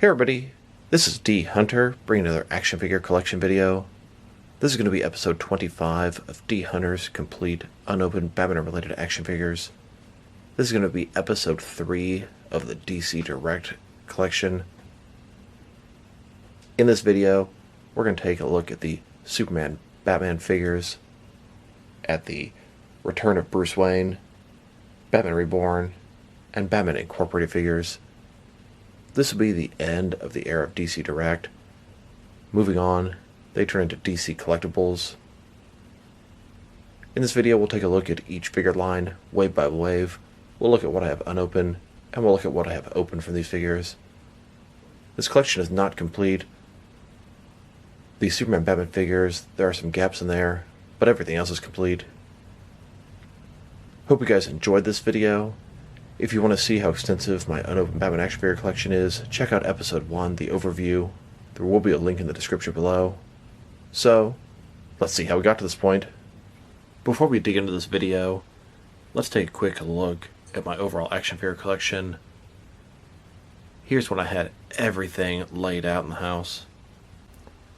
Hey everybody, this is dHunter bringing another action figure collection video. This is going to be episode 25 of dHunter's complete unopened Batman related action figures. This is going to be episode 3 of the DC Direct collection. In this video, we're going to take a look at the Superman Batman figures, at the Return of Bruce Wayne, Batman Reborn, and Batman Incorporated figures. This will be the end of the era of DC Direct. Moving on, they turn into DC Collectibles. In this video, we'll take a look at each figure line, wave by wave. We'll look at what I have unopened, and we'll look at what I have opened from these figures. This collection is not complete. The Superman Batman figures, there are some gaps in there, but everything else is complete. Hope you guys enjoyed this video. If you want to see how extensive my unopened Batman action figure collection is, check out episode 1, the overview. There will be a link in the description below. So, let's see how we got to this point. Before we dig into this video, let's take a quick look at my overall action figure collection. Here's when I had everything laid out in the house.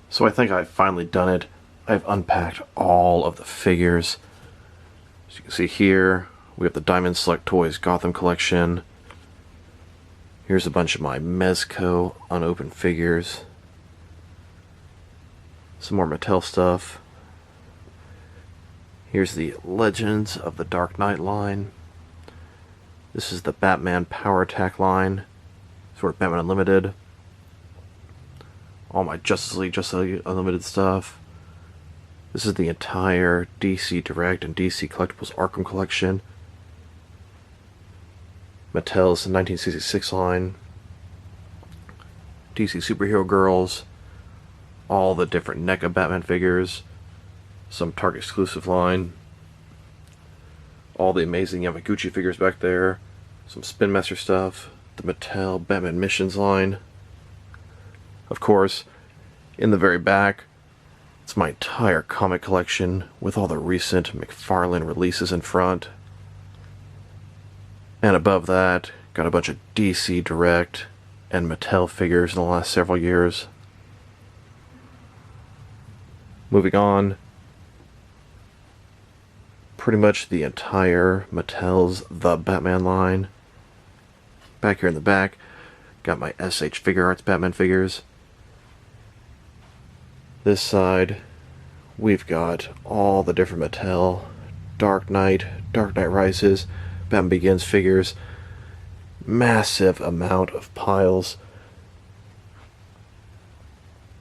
So I think I've finally done it. I've unpacked all of the figures. As you can see here, we have the Diamond Select Toys Gotham collection. Here's a bunch of my Mezco unopened figures. Some more Metallo stuff. Here's the Legends of the Dark Knight line. This is the Batman Power Attack line. Sort of Batman Unlimited. All my Justice League Unlimited stuff. This is the entire DC Direct and DC Collectibles Arkham collection. Mattel's 1966 line, DC Superhero Girls, all the different NECA Batman figures, some Target exclusive line, all the amazing Yamaguchi figures back there, some Spin Master stuff, the Mattel Batman Missions line. Of course, in the very back, it's my entire comic collection with all the recent McFarlane releases in front. And above that, got a bunch of DC Direct and Mattel figures in the last several years. Moving on, pretty much the entire Mattel's The Batman line. Back here in the back, got my SH Figure Arts Batman figures. This side, we've got all the different Mattel Dark Knight Rises, Batman Begins figures. Massive amount of piles.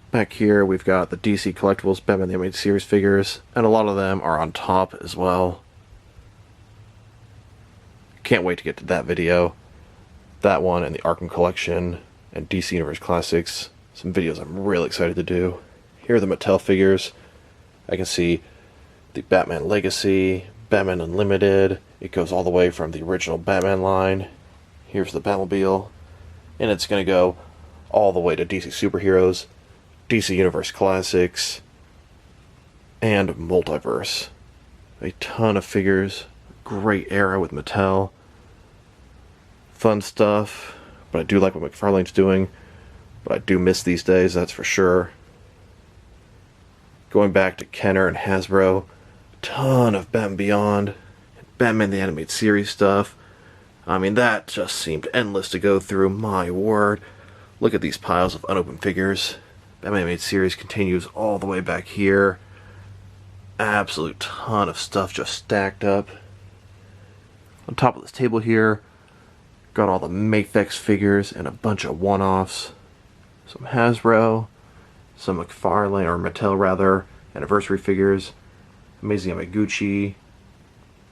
Back here we've got the DC Collectibles Batman the Animated Series figures, and a lot of them are on top as well. Can't wait to get to that video. That one and the Arkham collection and DC Universe Classics. Some videos I'm really excited to do. Here are the Mattel figures. I can see the Batman Legacy, Batman Unlimited. It goes all the way from the original Batman line. Here's the Batmobile. And it's going to go all the way to DC Superheroes, DC Universe Classics, and Multiverse. A ton of figures. Great era with Mattel. Fun stuff. But I do like what McFarlane's doing. But I do miss these days, that's for sure. Going back to Kenner and Hasbro. Ton of Batman Beyond. Batman the Animated Series stuff. I mean, that just seemed endless to go through. My word. Look at these piles of unopened figures. Batman Animated Series continues all the way back here. Absolute ton of stuff just stacked up. On top of this table here, got all the Mafex figures and a bunch of one-offs. Some Hasbro, some McFarlane, or Mattel rather, anniversary figures. Amazing Yamaguchi,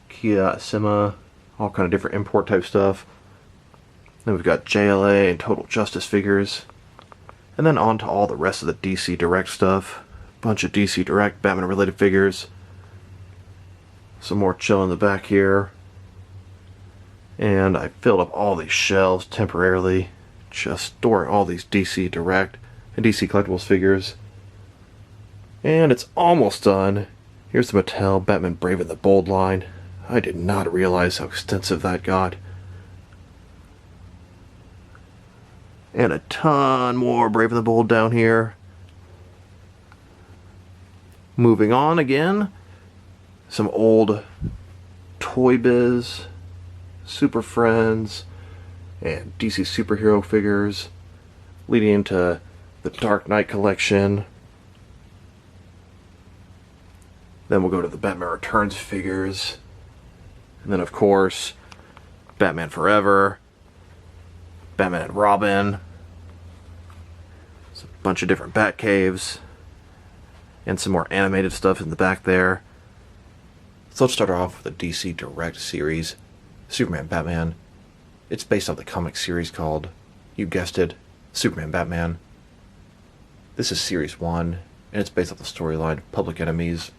Kia Asima, all kind of different import type stuff. Then we've got JLA and Total Justice figures. And then on to all the rest of the DC Direct stuff. Bunch of DC Direct Batman related figures. Some more chill in the back here. And I filled up all these shelves temporarily, just storing all these DC Direct and DC Collectibles figures. And it's almost done. Here's the Mattel Batman Brave and the Bold line. I did not realize how extensive that got. And a ton more Brave and the Bold down here. Moving on again. Some old Toy Biz, Super Friends, and DC superhero figures, leading into the Dark Knight collection. Then we'll go to the Batman Returns figures. And then, of course, Batman Forever, Batman and Robin. There's a bunch of different Batcaves. And some more animated stuff in the back there. So let's start off with the DC Direct series, Superman Batman. It's based on the comic series called, you guessed it, Superman Batman. This is series 1, and it's based off the storyline Public Enemies.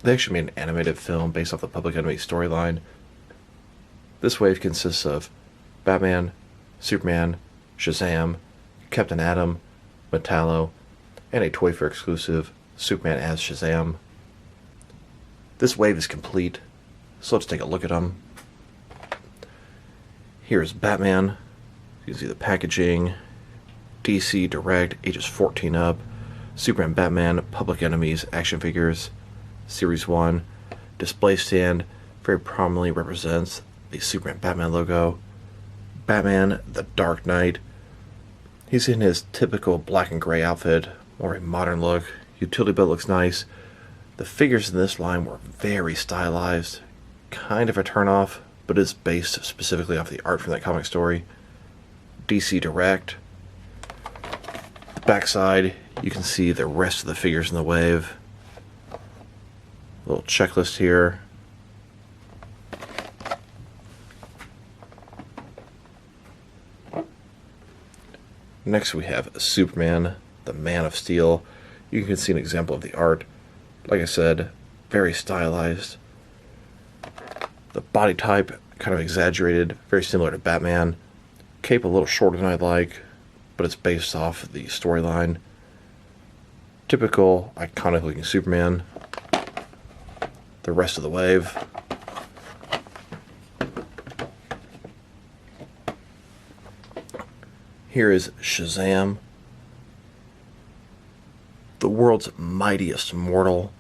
They actually made an animated film based off the Public Enemy storyline. This wave consists of Batman, Superman, Shazam, Captain Atom, Metallo, and a Toy Fair exclusive, Superman as Shazam. This wave is complete, so let's take a look at them. Here's Batman. You can see the packaging. DC Direct, ages 14 up. Superman Batman, Public Enemies, action figures. Series 1. Display stand very prominently represents the Superman Batman logo. Batman, the Dark Knight. He's in his typical black and gray outfit, more a modern look. Utility belt looks nice. The figures in this line were very stylized. Kind of a turnoff, but is based specifically off the art from that comic story. DC Direct. The backside, you can see the rest of the figures in the wave. Little checklist here. Next we have Superman, the Man of Steel. You can see an example of the art. Like I said, very stylized. The body type, kind of exaggerated, very similar to Batman. Cape a little shorter than I like, but it's based off the storyline. Typical, iconic looking Superman. The rest of the wave. Here is Shazam, the world's mightiest mortal.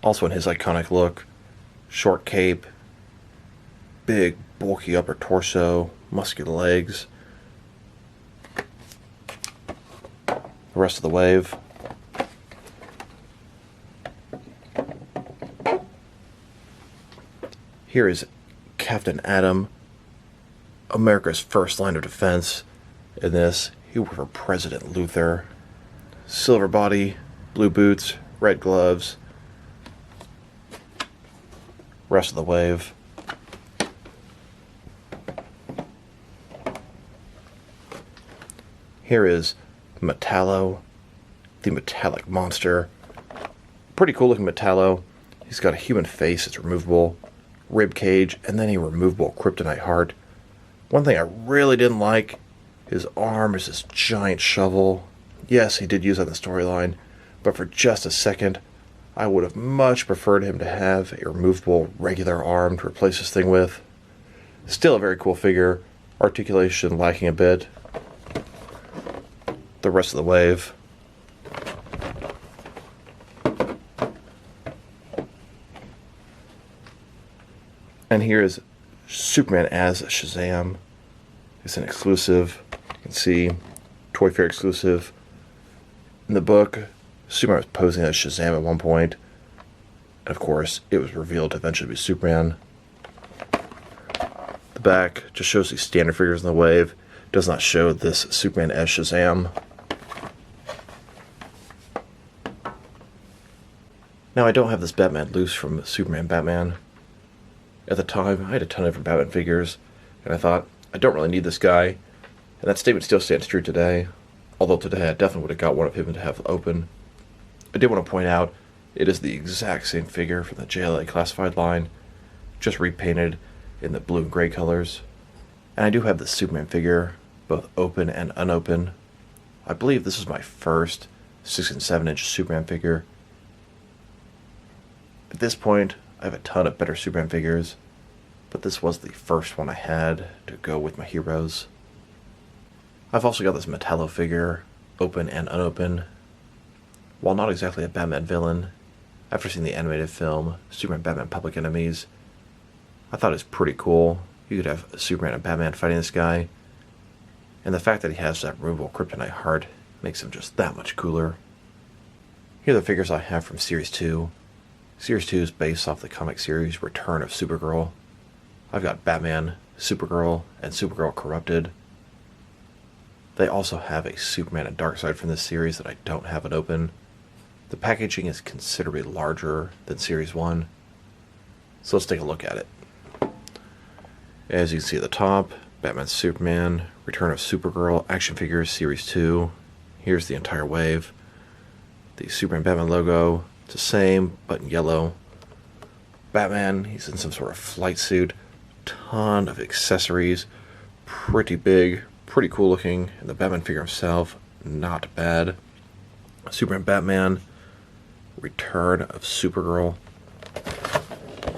Also in his iconic look, short cape, big bulky upper torso, muscular legs. The rest of the wave. Here is Captain Atom, America's first line of defense. In this, he worked for President Luthor. Silver body, blue boots, red gloves. Rest of the wave. Here is Metallo, the metallic monster. Pretty cool looking Metallo. He's got a human face that's removable, rib cage, and then a removable kryptonite heart. One thing I really didn't like, his arm is this giant shovel. Yes, he did use that in the storyline, but for just a second, I would have much preferred him to have a removable regular arm to replace this thing with. Still a very cool figure, articulation lacking a bit. The rest of the wave. And here is Superman as Shazam. It's an exclusive. You can see Toy Fair exclusive. In the book, Superman was posing as Shazam at one point. And of course, it was revealed to eventually be Superman. The back just shows these standard figures in the wave. It does not show this Superman as Shazam. Now, I don't have this Batman loose from Superman Batman. At the time, I had a ton of different Batman figures, and I thought, I don't really need this guy. And that statement still stands true today. Although today I definitely would have got one of him to have open. I did want to point out, it is the exact same figure from the JLA classified line, just repainted in the blue and gray colors. And I do have the Superman figure, both open and unopened. I believe this is my first 6 and 7 inch Superman figure. At this point, I have a ton of better Superman figures, but this was the first one I had to go with my heroes. I've also got this Metallo figure, open and unopened. While not exactly a Batman villain, after seeing the animated film Superman Batman Public Enemies, I thought it was pretty cool. You could have Superman and Batman fighting this guy, and the fact that he has that removable kryptonite heart makes him just that much cooler. Here are the figures I have from Series 2. Series 2 is based off the comic series Return of Supergirl. I've got Batman, Supergirl, and Supergirl Corrupted. They also have a Superman and Darkseid from this series that I don't have it open. The packaging is considerably larger than Series 1, so let's take a look at it. As you can see at the top, Batman Superman, Return of Supergirl, action figures, Series 2. Here's the entire wave. The Superman Batman logo, it's the same, but in yellow. Batman, he's in some sort of flight suit. Ton of accessories. Pretty big, pretty cool looking. And the Batman figure himself, not bad. Superman Batman, Return of Supergirl.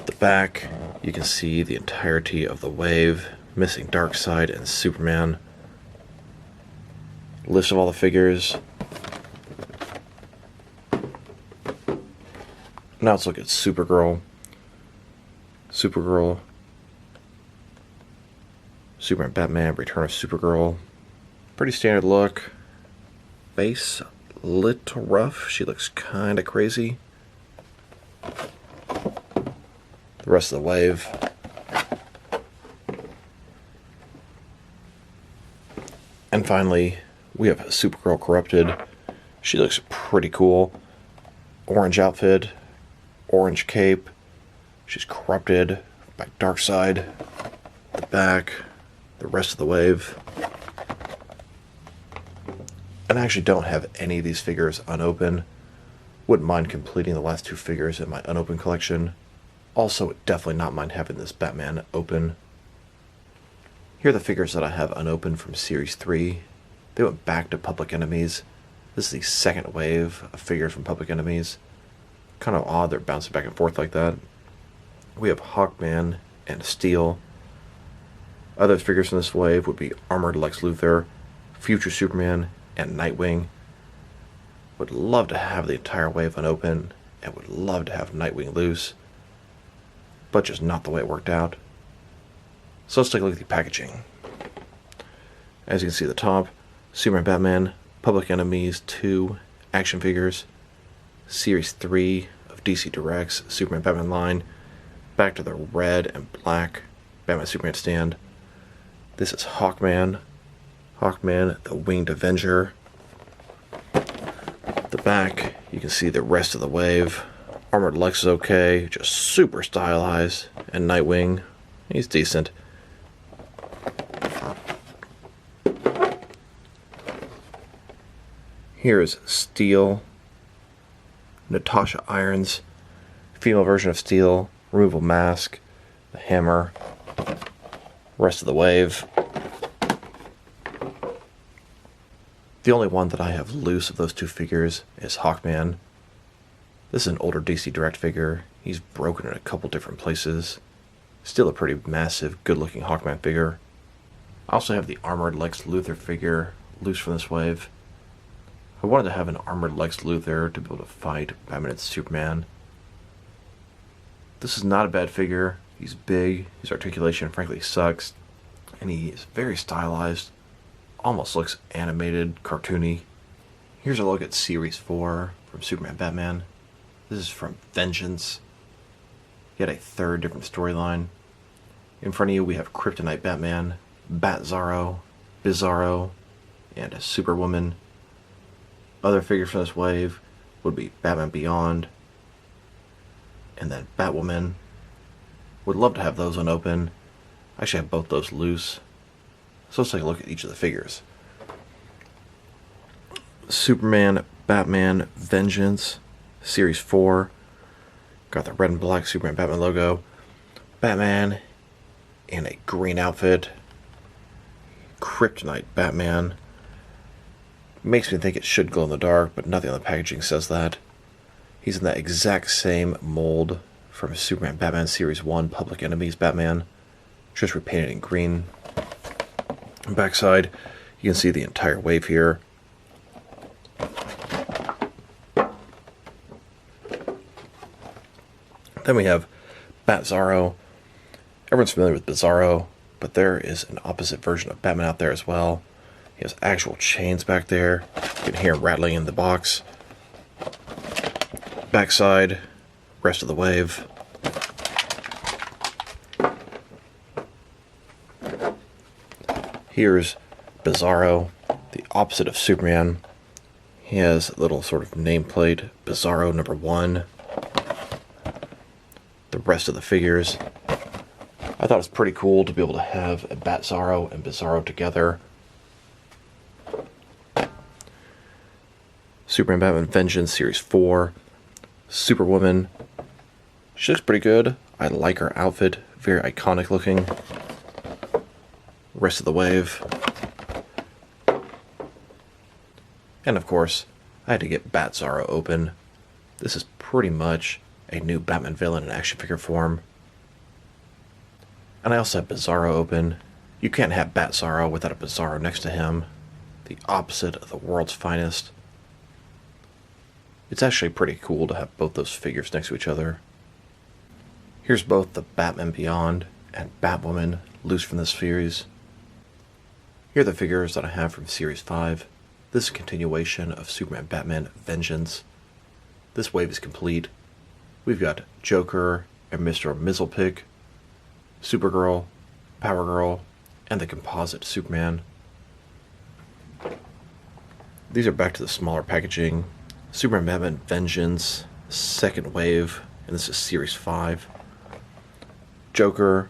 The back, you can see the entirety of the wave, missing Darkseid and Superman. List of all the figures. Now let's look at Supergirl. Supergirl. Superman Batman, Return of Supergirl. Pretty standard look. Face, little rough. She looks kind of crazy. The rest of the wave. And finally, we have Supergirl Corrupted. She looks pretty cool. Orange outfit, orange cape. She's corrupted by Darkseid. The back, the rest of the wave. And I actually don't have any of these figures unopened. Wouldn't mind completing the last two figures in my unopened collection. Also, would definitely not mind having this Batman open. Here are the figures that I have unopened from Series 3. They went back to Public Enemies. This is the second wave of figures from Public Enemies. Kind of odd they're bouncing back and forth like that. We have Hawkman and Steel. Other figures from this wave would be Armored Lex Luthor, Future Superman, and Nightwing. Would love to have the entire wave unopened, and would love to have Nightwing loose, but just not the way it worked out. So let's take a look at the packaging. As you can see at the top, Superman Batman, Public Enemies 2 action figures, Series 3 of DC Direct's Superman Batman line, back to the red and black Batman Superman stand. This is Hawkman, the Winged Avenger. The back, you can see the rest of the wave. Armored Lex is okay, just super stylized, and Nightwing, he's decent. Here is Steel, Natasha Irons, female version of Steel, removal mask, the hammer, rest of the wave. The only one that I have loose of those two figures is Hawkman. This is an older DC Direct figure. He's broken in a couple different places. Still a pretty massive, good-looking Hawkman figure. I also have the Armored Lex Luthor figure loose from this wave. I wanted to have an Armored Lex Luthor to be able to fight Batman and Superman. This is not a bad figure. He's big, his articulation frankly sucks, and he is very stylized. Almost looks animated, cartoony. Here's a look at Series 4 from Superman Batman. This is from Vengeance. Yet a third different storyline. In front of you we have Kryptonite Batman, Bat-Zaro, Bizarro, and a Superwoman. Other figures from this wave would be Batman Beyond, and then Batwoman. Would love to have those unopened. I actually have both those loose. So let's take a look at each of the figures. Superman, Batman, Vengeance, Series 4. Got the red and black Superman Batman logo. Batman in a green outfit. Kryptonite Batman. Makes me think it should glow in the dark, but nothing on the packaging says that. He's in that exact same mold from Superman Batman Series 1 Public Enemies Batman, just repainted in green. Backside, You can see the entire wave here. Then we have Bizarro. Everyone's familiar with Bizarro, but there is an opposite version of Batman out there as well. He has actual chains back there. You can hear him rattling in the box. Backside, rest of the wave. Here's Bizarro, the opposite of Superman. He has a little sort of nameplate, Bizarro #1. The rest of the figures. I thought it was pretty cool to be able to have a Batzarro and Bizarro together. Superman Batman Vengeance Series 4. Superwoman. She looks pretty good. I like her outfit. Very iconic looking. Rest of the wave. And of course, I had to get Batzarro open. This is pretty much a new Batman villain in action figure form. And I also have Bizarro open. You can't have Batzarro without a Bizarro next to him. The opposite of the world's finest. It's actually pretty cool to have both those figures next to each other. Here's both the Batman Beyond and Batwoman loose from this series. Here are the figures that I have from Series 5. This is a continuation of Superman Batman Vengeance. This wave is complete. We've got Joker and Mr. Mizzlepick, Supergirl, Power Girl, and the composite Superman. These are back to the smaller packaging. Superman Batman Vengeance, second wave, and this is Series 5. Joker,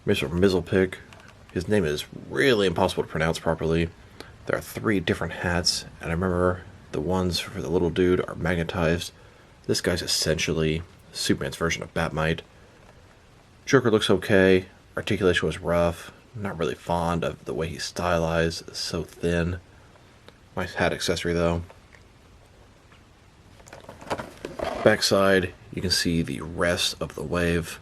Mr. Mizzlepick. His name is really impossible to pronounce properly. There are 3 different hats, and I remember the ones for the little dude are magnetized. This guy's essentially Superman's version of Batmite. Joker looks okay. Articulation was rough. Not really fond of the way he's stylized. It's so thin. Nice hat accessory though. Backside, you can see the rest of the wave.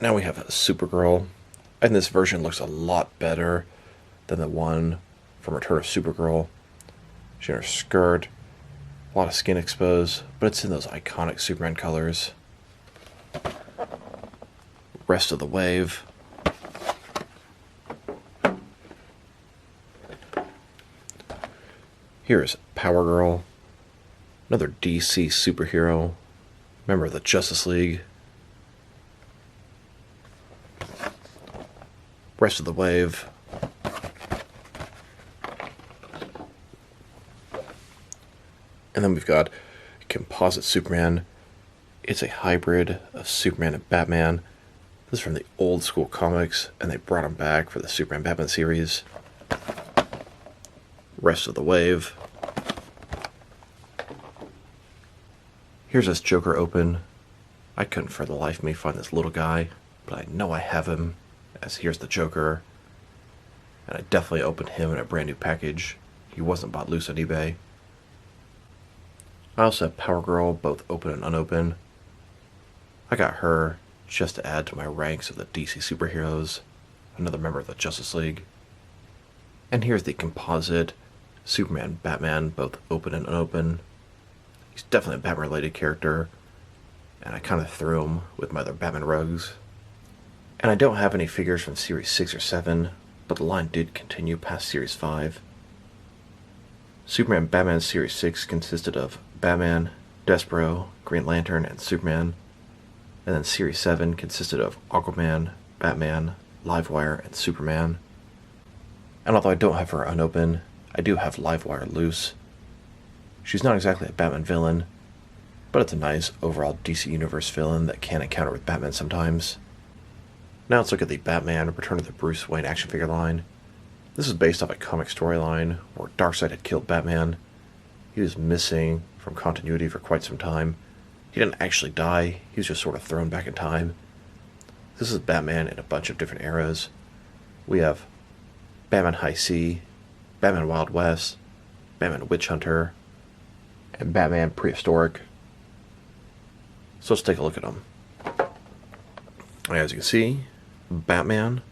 Now we have a Supergirl, and this version looks a lot better than the one from Return of Supergirl. She has her skirt, a lot of skin exposed, but it's in those iconic Superman colors. Rest of the wave. Here's Power Girl, another DC superhero, member of the Justice League. Rest of the wave. And then we've got Composite Superman. It's a hybrid of Superman and Batman. This is from the old school comics, and they brought him back for the Superman Batman series. Rest of the wave. Here's this Joker open. I couldn't for the life of me find this little guy, but I know I have him, as here's the Joker. And I definitely opened him in a brand new package. He wasn't bought loose on eBay. I also have Power Girl, both open and unopened. I got her just to add to my ranks of the DC superheroes, another member of the Justice League. And here's the composite Superman Batman, both open and unopened. He's definitely a Batman-related character, and I kind of threw him with my other Batman rugs. And I don't have any figures from Series 6 or 7, but the line did continue past Series 5. Superman Batman Series 6 consisted of Batman, Despero, Green Lantern, and Superman. And then Series 7 consisted of Aquaman, Batman, Livewire, and Superman. And although I don't have her unopened, I do have Livewire loose. She's not exactly a Batman villain, but it's a nice overall DC Universe villain that can encounter with Batman sometimes. Now let's look at the Batman Return of the Bruce Wayne action figure line. This is based off a comic storyline where Darkseid had killed Batman. He was missing from continuity for quite some time. He didn't actually die, he was just sort of thrown back in time. This is Batman in a bunch of different eras. We have Batman High Sea, Batman Wild West, Batman Witch Hunter, and Batman Prehistoric. So let's take a look at them. As you can see, Batman,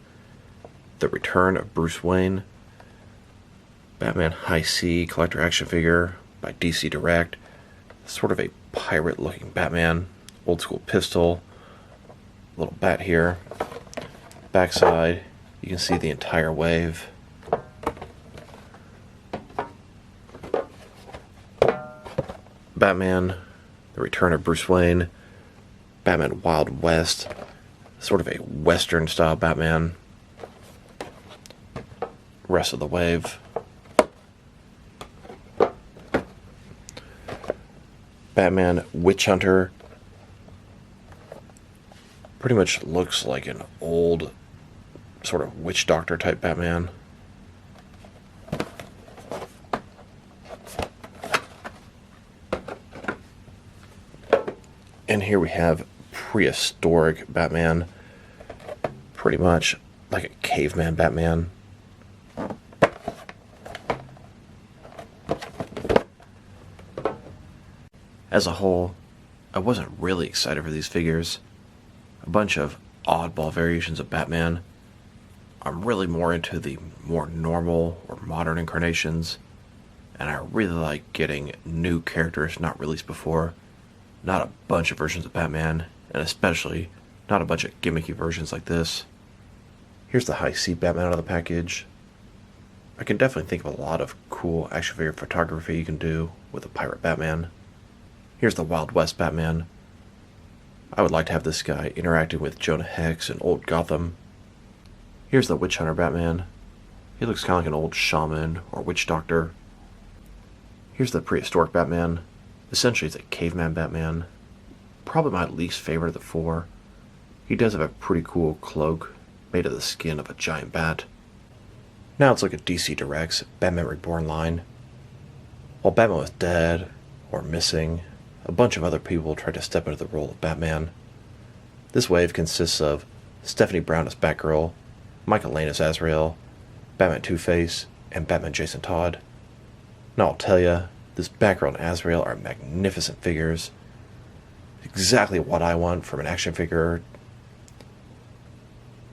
the return of Bruce Wayne, Batman High C collector action figure by DC Direct, sort of a pirate-looking Batman, old school pistol, little bat here. Backside, you can see the entire wave. Batman, the return of Bruce Wayne, Batman Wild West, sort of a Western style Batman. Rest of the wave. Batman Witch Hunter. Pretty much looks like an old sort of witch doctor type Batman. And here we have prehistoric Batman. Pretty much like a caveman Batman. As a whole, I wasn't really excited for these figures. A bunch of oddball variations of Batman. I'm really more into the more normal or modern incarnations, and I really like getting new characters not released before. Not a bunch of versions of Batman, and especially not a bunch of gimmicky versions like this. Here's the High C Batman out of the package. I can definitely think of a lot of cool action figure photography you can do with a pirate Batman. Here's the Wild West Batman. I would like to have this guy interacting with Jonah Hex in old Gotham. Here's the Witch Hunter Batman. He looks kind of like an old shaman or witch doctor. Here's the prehistoric Batman. Essentially, it's a caveman Batman. Probably my least favorite of the four. He does have a pretty cool cloak made of the skin of a giant bat. Now let's look at DC Direct's Batman Reborn line. While Batman was dead or missing, a bunch of other people tried to step into the role of Batman. This wave consists of Stephanie Brown as Batgirl, Michael Lane as Azrael, Batman Two-Face, and Batman Jason Todd. Now I'll tell ya, this Batgirl and Azrael are magnificent figures. Exactly what I want from an action figure.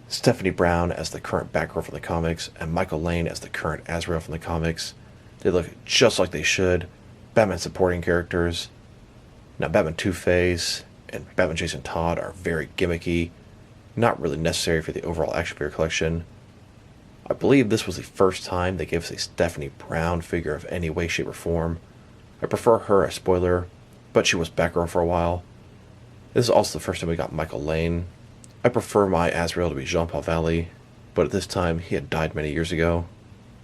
Stephanie Brown as the current Batgirl from the comics, and Michael Lane as the current Azrael from the comics. They look just like they should. Batman supporting characters. Now Batman Two-Face and Batman Jason Todd are very gimmicky, not really necessary for the overall action figure collection. I believe this was the first time they gave us a Stephanie Brown figure of any way, shape, or form. I prefer her as spoiler, but she was Batgirl for a while. This is also the first time we got Michael Lane. I prefer my Azrael to be Jean-Paul Valley, but at this time he had died many years ago.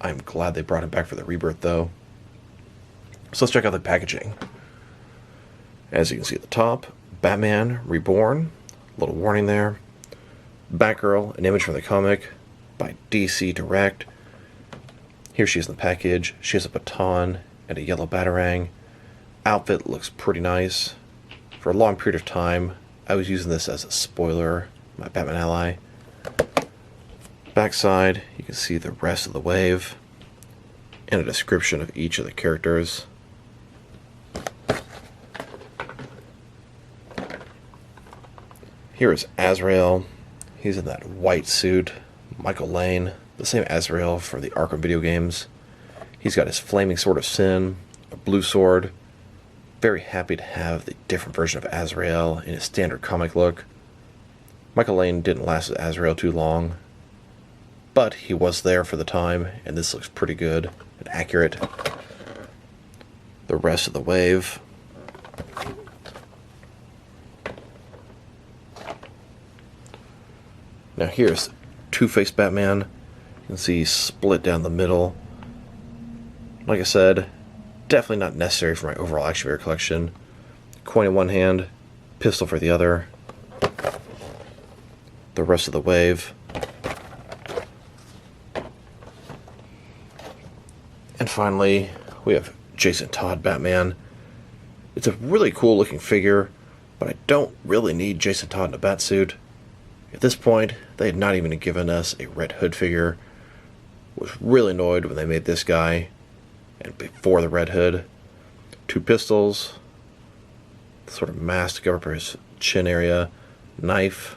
I'm glad they brought him back for the rebirth though. So let's check out the packaging. As you can see at the top, Batman Reborn, a little warning there. Batgirl, an image from the comic by DC Direct. Here she is in the package. She has a baton and a yellow batarang. Outfit looks pretty nice. For a long period of time, I was using this as a spoiler, my Batman ally. Backside, you can see the rest of the wave and a description of each of the characters. Here is Azrael. He's in that white suit. Michael Lane, the same Azrael from the Arkham video games. He's got his flaming sword of sin, a blue sword. Very happy to have the different version of Azrael in his standard comic look. Michael Lane didn't last as Azrael too long, but he was there for the time, and this looks pretty good and accurate. The rest of the wave. Now here's Two-Face Batman. You can see he's split down the middle. Like I said, definitely not necessary for my overall action figure collection. Coin in one hand, pistol for the other. The rest of the wave. And finally, we have Jason Todd Batman. It's a really cool looking figure, but I don't really need Jason Todd in a batsuit. At this point, they had not even given us a Red Hood figure. Was really annoyed when they made this guy, and before the Red Hood. Two pistols, sort of mask to cover up his chin area, knife,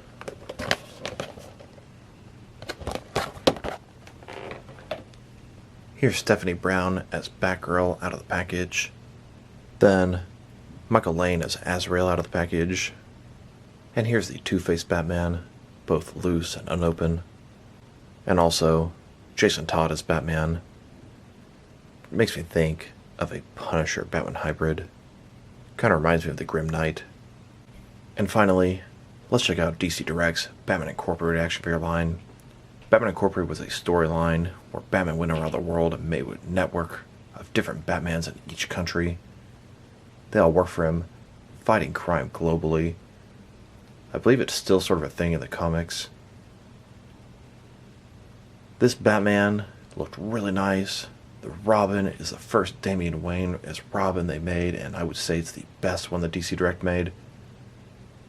Here's Stephanie Brown as Batgirl out of the package. Then Michael Lane as Azrael out of the package. And here's the Two-Face Batman, both loose and unopened. And also Jason Todd as Batman. It makes me think of a Punisher Batman hybrid. Kind of reminds me of the Grim Knight. And finally, let's check out DC Direct's Batman Incorporated action figure line. Batman Incorporated was a storyline where Batman went around the world and made a network of different Batmans in each country. They all work for him, fighting crime globally. I believe it's still sort of a thing in the comics. This Batman looked really nice. The Robin is the first Damian Wayne as Robin they made, and I would say it's the best one that DC Direct made.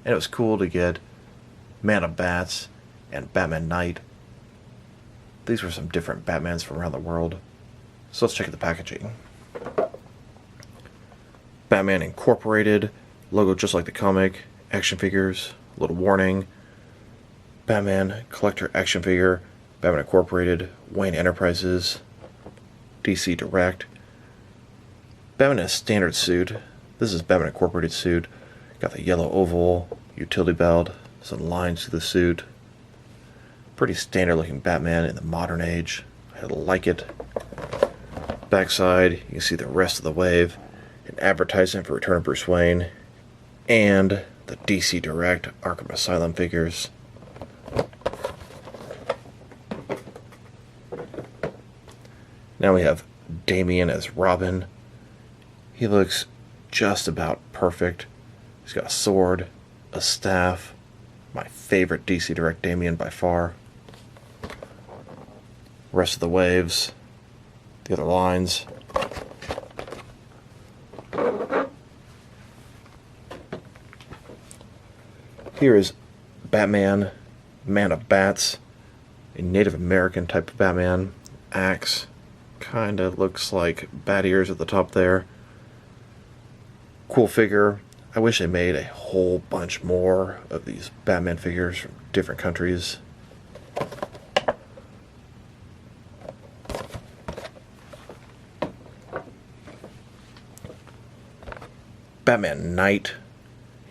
And it was cool to get Man of Bats and Batman Knight. These were some different Batmans from around the world. So let's check out the packaging. Batman Incorporated, logo just like the comic, action figures, a little warning. Batman Collector action figure, Batman Incorporated, Wayne Enterprises, DC Direct. Batman in a standard suit. This is Batman Incorporated suit. Got the yellow oval, utility belt, some lines to the suit. Pretty standard looking Batman in the modern age. I like it. Backside, you can see the rest of the wave. An advertisement for Return of Bruce Wayne. And the DC Direct Arkham Asylum figures. Now we have Damian as Robin. He looks just about perfect. He's got a sword, a staff. My favorite DC Direct Damian by far. Rest of the waves. The other lines. Here is Batman, Man of Bats. A Native American type of Batman. Axe. Kinda looks like bat ears at the top there. Cool figure. I wish they made a whole bunch more of these Batman figures from different countries. Batman Knight.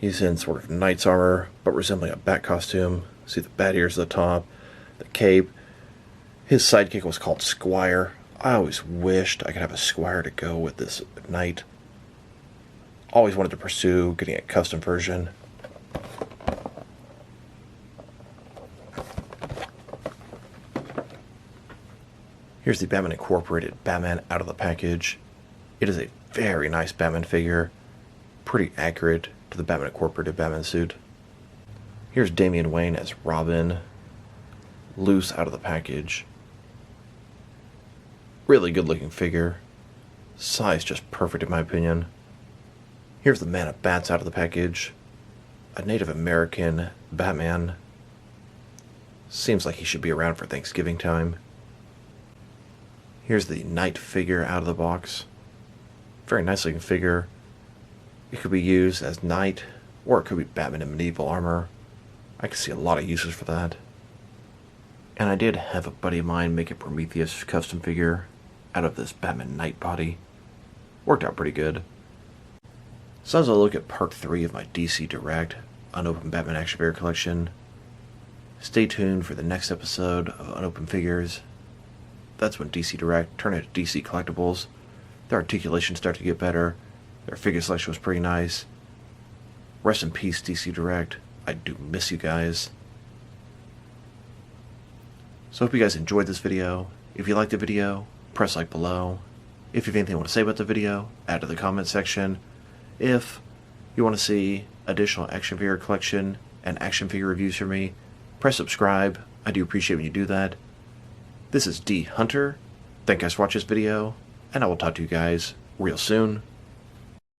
He's in sort of knight's armor, but resembling a bat costume. See the bat ears at the top, the cape. His sidekick was called Squire. I always wished I could have a Squire to go with this knight. Always wanted to pursue getting a custom version. Here's the Batman Incorporated Batman out of the package. It is a very nice Batman figure. Pretty accurate to the Batman Incorporated Batman suit. Here's Damian Wayne as Robin. Loose out of the package. Really good looking figure. Size just perfect in my opinion. Here's the Man of Bats out of the package. A Native American Batman. Seems like he should be around for Thanksgiving time. Here's the Knight figure out of the box. Very nice looking figure. It could be used as Knight, or it could be Batman in medieval armor. I could see a lot of uses for that. And I did have a buddy of mine make a Prometheus custom figure out of this Batman Knight body. Worked out pretty good. So as I look at part 3 of my DC Direct Unopened Batman action figure collection, stay tuned for the next episode of Unopened Figures. That's when DC Direct turned into DC Collectibles. Their articulation started to get better. Their figure selection was pretty nice. Rest in peace, DC Direct. I do miss you guys. So I hope you guys enjoyed this video. If you liked the video, press like below. If you have anything you want to say about the video, add to the comment section. If you want to see additional action figure collection and action figure reviews from me, press subscribe. I do appreciate when you do that. This is dHunter. Thank you guys for watching this video, and I will talk to you guys real soon.